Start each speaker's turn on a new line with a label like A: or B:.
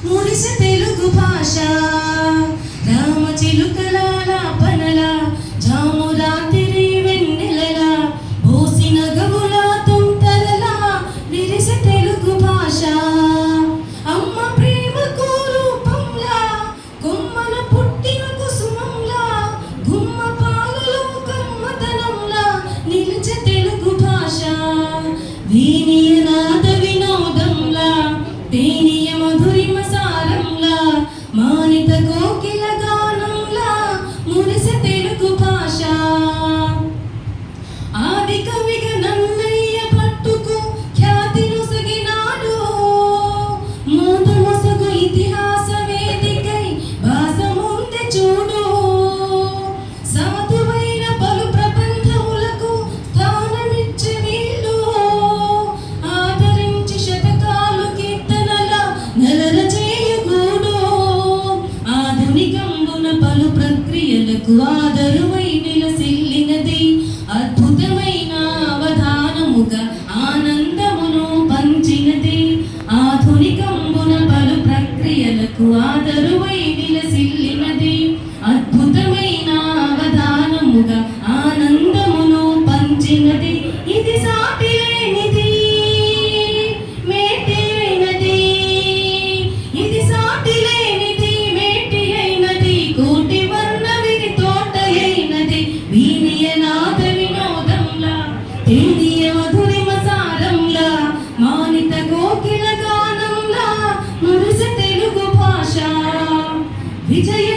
A: మురిసె తెలుగు భాష రామచిలుకల లాపనల జాము రాత్రి వెన్నెలల పోసిన గవుల తుంటరల విరిసె తెలుగు భాష అమ్మ ప్రేమకు రూపంలా కొమ్మన పుట్టిన కుసుమంలా గుమ్మ పాలలో కమ్మతనంలా నిలిచే తెలుగు భాష వీనియ నాద వినోదంలా తేనియ మధురిమ సారంలా మానిత కోకిల గానంలా మురిసె తెలుగు భాష ఆది కవిగా నన్నయ్య పట్టుకు ఖ్యాతి నొసగినాడు మూత మొసగు ఇతిహాస వేదికై భాష ముందే చూడు సాధువైన పలు ప్రబంధములకు స్థానమిచ్చే వీళ్ళు ఆదరించి శతకాలు కీర్తనల నెలల చేయగూడు ఆధునికంబున పలు ప్రక్రియలకు ఆదరువై నిలసిల్లినది అద్భుతమైన అవధానముగా ఆనందమును పంచినది ఆధునికంబున పలు ప్రక్రియలకు ఆదరువై నిలసిల్లినది అద్భుతమైన అవధానముగా ఆనందమును పంచినది ఇది సాటి లేనిది మేటి అయినది ఇది సాటి లేనిది మేటి అయినది కోటి వర్ణ విరి తోట అయినది వీనియ నాద వినోదంలా తేనియ మధురిమ సారంలా మానిత కోకిల గానంలా మురిసె తెలుగు భాష విజయ